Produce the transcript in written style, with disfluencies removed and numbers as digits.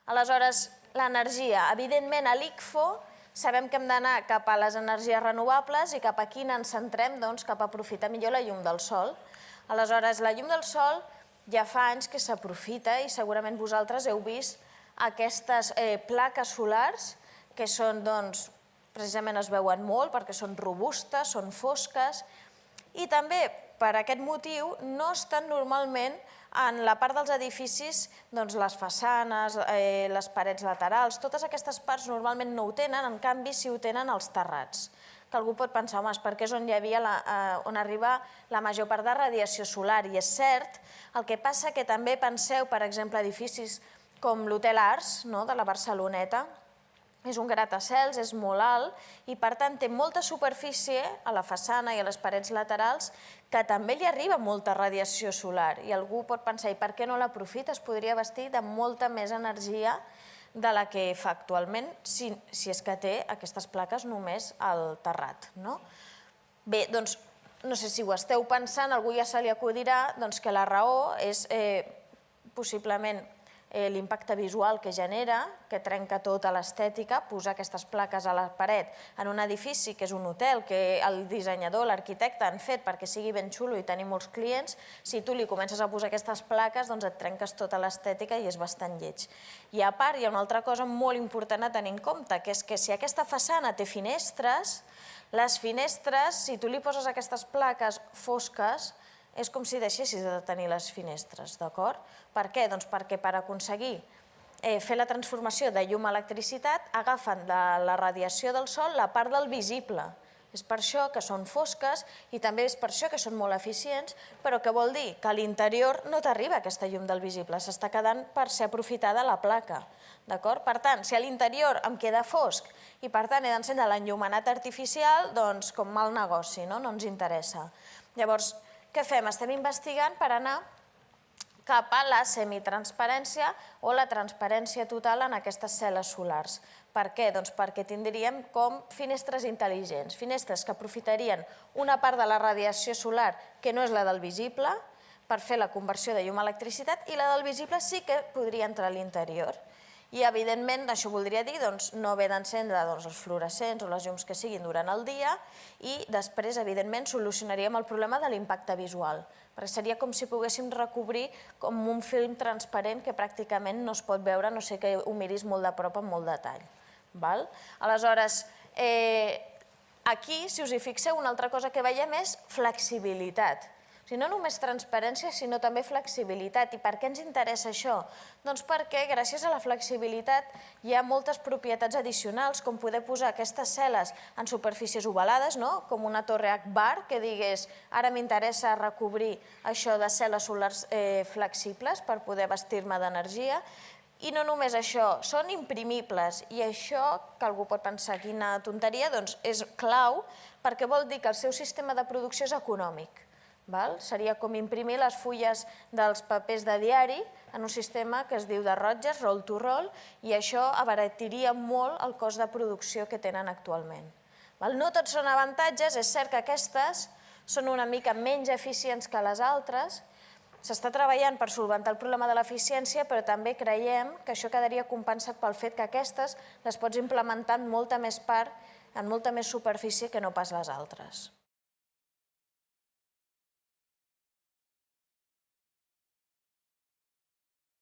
Aleshores, l'energia. Evidentment, a l'ICFO sabem que hem d'anar cap a les energies renovables i cap a quina ens centrem, doncs, cap a aprofitar millor la llum del sol. Aleshores, la llum del sol ja fa anys que s'aprofita i segurament vosaltres heu vist aquestes plaques solars que són, doncs, precisament es veuen molt perquè són robustes, són fosques i també per aquest motiu no estan normalment en la part dels edificis, doncs les façanes, les parets laterals, totes aquestes parts normalment no ho tenen, en canvi sí ho tenen els terrats. Que algú pot pensar, home, perquè és on hi havia, on arriba la major part de radiació solar, i és cert. El que passa que també penseu, per exemple, edificis com l'Hotel Ars, de la Barceloneta, és un gratacels, és molt alt i per tant té molta superfície a la façana i a les parets laterals que també li arriba molta radiació solar i algú pot pensar, i per què no l'aprofita? Es podria vestir de molta més energia de la que fa actualment si és que té aquestes plaques només al terrat. Bé, doncs no sé si ho esteu pensant, a algú ja se li acudirà que la raó és possiblement l'impacte visual que genera, que trenca tota l'estètica, posar aquestes plaques a la paret en un edifici que és un hotel, que el dissenyador, l'arquitecte han fet perquè sigui ben xulo i tenir molts clients, si tu li comences a posar aquestes plaques doncs et trenques tota l'estètica i és bastant lleig. I a part hi ha una altra cosa molt important a tenir en compte, que és que si aquesta façana té finestres, les finestres, si tu li poses aquestes plaques fosques, és com si deixessis de tenir les finestres, d'acord? Per què? Doncs perquè per aconseguir fer la transformació de llum a electricitat agafen de la radiació del sol la part del visible. És per això que són fosques i també és per això que són molt eficients, però que vol dir que a l'interior no t'arriba aquesta llum del visible, s'està quedant per ser aprofitada la placa. D'acord? Per tant, si a l'interior em queda fosc i per tant he d'encendre l'enllumenat artificial, doncs com mal negoci, no ens interessa. Llavors, què fem? Estem investigant per anar cap a la semitransparència o la transparència total en aquestes cel·les solars. Per què? Doncs perquè tindríem com finestres intel·ligents, finestres que aprofitarien una part de la radiació solar que no és la del visible per fer la conversió de llum a electricitat i la del visible sí que podria entrar a l'interior. I, evidentment, això voldria dir no haver d'encendre els fluorescents o les llums que siguin durant el dia i després, evidentment, solucionaríem el problema de l'impacte visual, perquè seria com si poguéssim recobrir com un film transparent que pràcticament no es pot veure, a no ser que ho miris molt de prop amb molt detall. Aleshores, aquí, si us hi fixeu, una altra cosa que veiem és flexibilitat. No només transparència, sinó també flexibilitat. I per què ens interessa això? Doncs perquè gràcies a la flexibilitat hi ha moltes propietats addicionals, com poder posar aquestes cel·les en superfícies ovalades, com una torre Akbar, que digués ara m'interessa recobrir això de cel·les solars flexibles per poder vestir-me d'energia. I no només això, són imprimibles i això, que algú pot pensar quina tonteria, doncs és clau perquè vol dir que el seu sistema de producció és econòmic. Seria com imprimir les fulles dels papers de diari en un sistema que es diu de rotlles, roll to roll, i això abaratiria molt el cost de producció que tenen actualment. No tots són avantatges, és cert que aquestes són una mica menys eficients que les altres, s'està treballant per solventar el problema de l'eficiència, però també creiem que això quedaria compensat pel fet que aquestes les pots implementar en molta més part, en molta més superfície que no pas les altres.